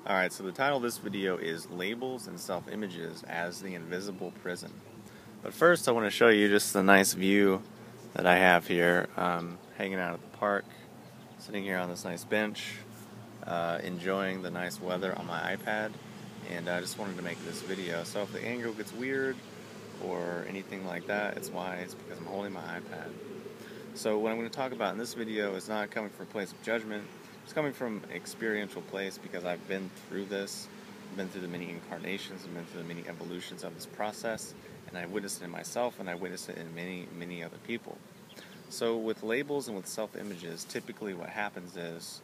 Alright, so the title of this video is Labels and Self-Images as the Invisible Prison. But first I want to show you just the nice view that I have here, hanging out at the park, sitting here on this nice bench, enjoying the nice weather on my iPad, and I just wanted to make this video. So if the angle gets weird or anything like that, it's because I'm holding my iPad. So what I'm going to talk about in this video is not coming from a place of judgment. It's coming from an experiential place because I've been through this. I've been through the many incarnations, I've been through the many evolutions of this process, and I witnessed it in myself, and I witnessed it in many other people. So with labels and with self-images, typically what happens is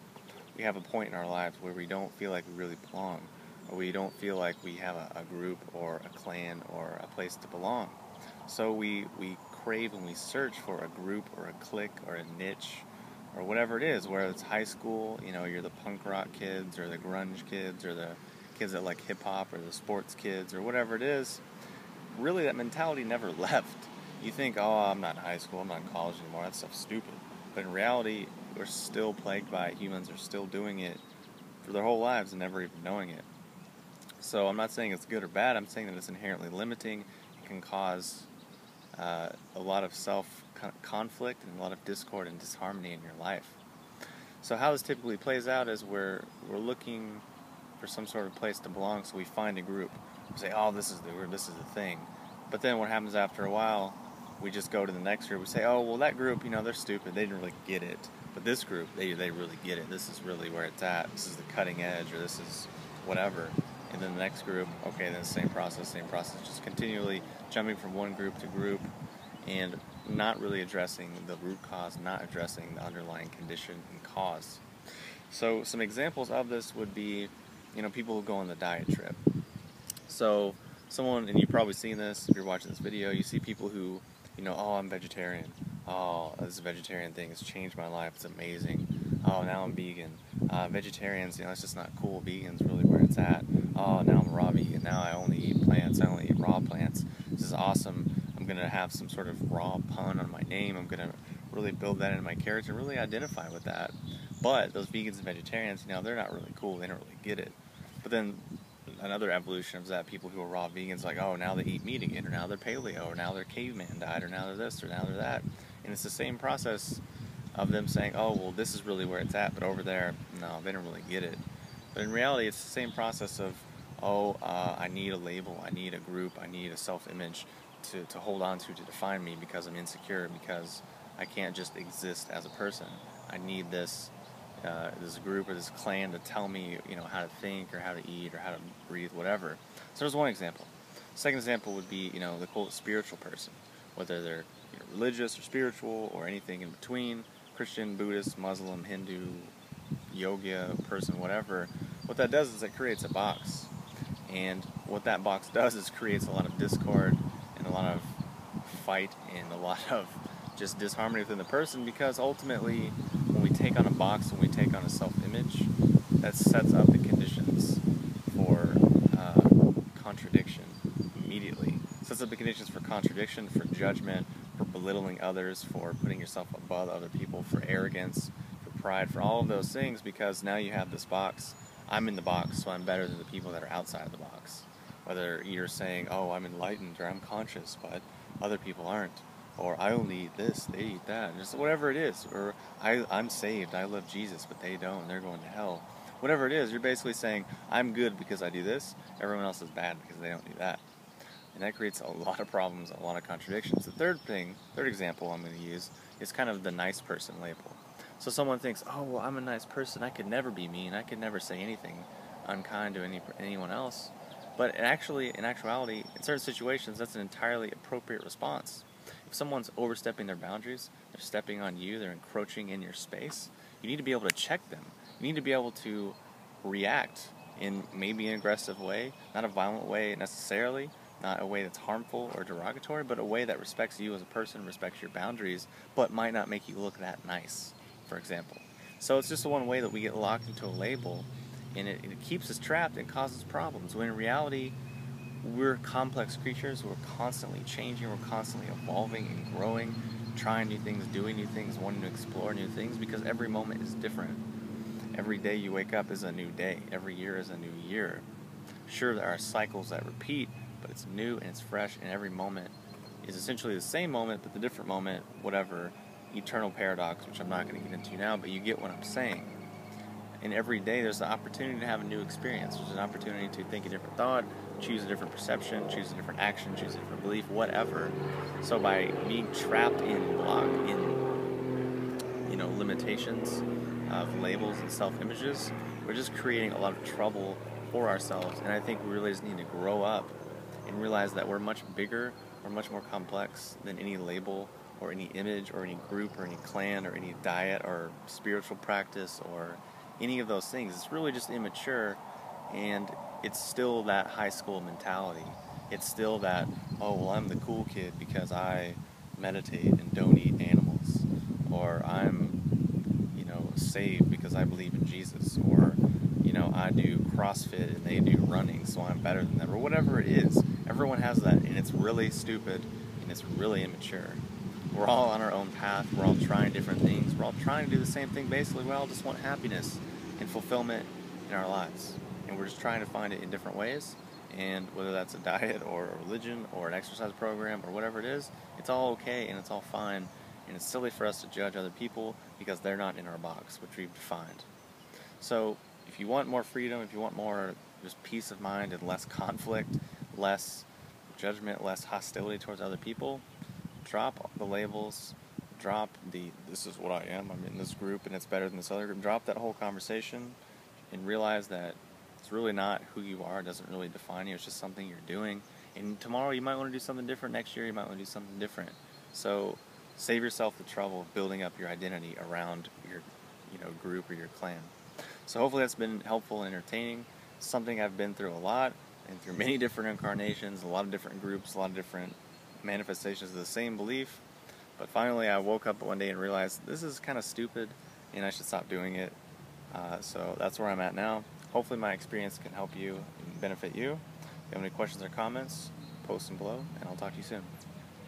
we have a point in our lives where we don't feel like we really belong, or we don't feel like we have a group or a clan or a place to belong. So we crave and we search for a group or a clique or a niche or whatever it is, whether it's high school, you're the punk rock kids or the grunge kids or the kids that like hip-hop or the sports kids or whatever it is. Really, that mentality never left. You think, oh, I'm not in high school, I'm not in college anymore, that stuff's stupid. But in reality, we're still plagued by it. Humans are still doing it for their whole lives and never even knowing it. So I'm not saying it's good or bad, I'm saying that it's inherently limiting. It can cause a lot of self-conflict and a lot of discord and disharmony in your life. So how this typically plays out is we're looking for some sort of place to belong, so we find a group. We say, oh, this is the group, this is the thing. But then what happens after a while, we just go to the next group. We say, oh, well, that group, they're stupid, they didn't really get it. But this group, they really get it. This is really where it's at. This is the cutting edge, or this is whatever. And then the next group, okay, then same process, just continually jumping from one group to group and not really addressing the root cause, not addressing the underlying condition and cause. So some examples of this would be, people who go on the diet trip. So someone, and you've probably seen this if you're watching this video, you see people who, oh, I'm vegetarian. Oh, this vegetarian thing has changed my life. It's amazing. Oh, now I'm vegan. Vegetarians, it's just not cool. Vegan's really where it's at. Oh, now I'm raw vegan. Now I only eat plants. I only eat raw plants. This is awesome. I'm going to have some sort of raw pun on my name. I'm going to really build that into my character, really identify with that. But those vegans and vegetarians, they're not really cool. They don't really get it. But then another evolution of that, people who are raw vegans, like, oh, now they eat meat again, or now they're paleo, or now they're caveman diet, or now they're this, or now they're that. And it's the same process of them saying, oh, well, this is really where it's at, but over there, no, they don't really get it. But in reality, it's the same process of, oh, I need a label, I need a group, I need a self-image to hold on to define me because I'm insecure, because I can't just exist as a person. I need this group or this clan to tell me, how to think or how to eat or how to breathe, whatever. So there's one example. Second example would be, the quote spiritual person, whether they're religious or spiritual or anything in between, Christian, Buddhist, Muslim, Hindu, yoga person, whatever. What that does is it creates a box. And what that box does is creates a lot of discord and a lot of fight and a lot of just disharmony within the person, because ultimately when we take on a box, when we take on a self-image, that sets up the conditions for contradiction immediately. Sets up the conditions for contradiction, for judgment, for belittling others, for putting yourself above other people, for arrogance, for pride, for all of those things, because now you have this box. I'm in the box, so I'm better than the people that are outside of the box. Whether you're saying, oh, I'm enlightened or I'm conscious, but other people aren't. Or I only eat this, they eat that, just whatever it is. Or I'm saved, I love Jesus, but they don't, they're going to hell. Whatever it is, you're basically saying, I'm good because I do this, everyone else is bad because they don't do that. And that creates a lot of problems, a lot of contradictions. The third example I'm going to use is kind of the nice person label. So someone thinks, oh, well, I'm a nice person, I could never be mean, I could never say anything unkind to anyone else. But in actuality, in certain situations, that's an entirely appropriate response. If someone's overstepping their boundaries, they're stepping on you, they're encroaching in your space, you need to be able to check them. You need to be able to react in maybe an aggressive way, not a violent way necessarily, not a way that's harmful or derogatory, but a way that respects you as a person, respects your boundaries, but might not make you look that nice, for example. So it's just one way that we get locked into a label, and it keeps us trapped and causes problems, when in reality, we're complex creatures. We're constantly changing, we're constantly evolving and growing, trying new things, doing new things, wanting to explore new things, because every moment is different. Every day you wake up is a new day. Every year is a new year. Sure, there are cycles that repeat, but it's new and it's fresh, and every moment is essentially the same moment, but the different moment, whatever, eternal paradox, which I'm not going to get into now, but you get what I'm saying. And every day there's the opportunity to have a new experience. There's an opportunity to think a different thought, choose a different perception, choose a different action, choose a different belief, whatever. So by being trapped in limitations of labels and self-images, we're just creating a lot of trouble for ourselves. And I think we really just need to grow up and realize that we're much bigger, we're much more complex than any label or any image or any group or any clan or any diet or spiritual practice or any of those things. It's really just immature, and it's still that high school mentality. It's still that, oh, well, I'm the cool kid because I meditate and don't eat animals, or I'm saved because I believe in Jesus, or I do CrossFit and they do running, so I'm better than them, or whatever it is. Everyone has that, and it's really stupid and it's really immature. We're all on our own path. We're all trying different things. We're all trying to do the same thing. Basically, we all just want happiness and fulfillment in our lives, and we're just trying to find it in different ways. And whether that's a diet or a religion or an exercise program or whatever it is, it's all okay and it's all fine. And it's silly for us to judge other people because they're not in our box, which we've defined. So if you want more freedom, if you want more just peace of mind and less conflict, less judgment, less hostility towards other people, drop the labels, drop the this is what I am, I'm in this group and it's better than this other group. Drop that whole conversation and realize that it's really not who you are. It doesn't really define you. It's just something you're doing. And tomorrow you might want to do something different. Next year you might want to do something different. So save yourself the trouble of building up your identity around your group or your clan. So hopefully that's been helpful and entertaining. It's something I've been through a lot, and through many different incarnations, a lot of different groups, a lot of different manifestations of the same belief. But finally I woke up one day and realized this is kind of stupid and I should stop doing it. So that's where I'm at now. Hopefully my experience can help you and benefit you. If you have any questions or comments, post them below, and I'll talk to you soon.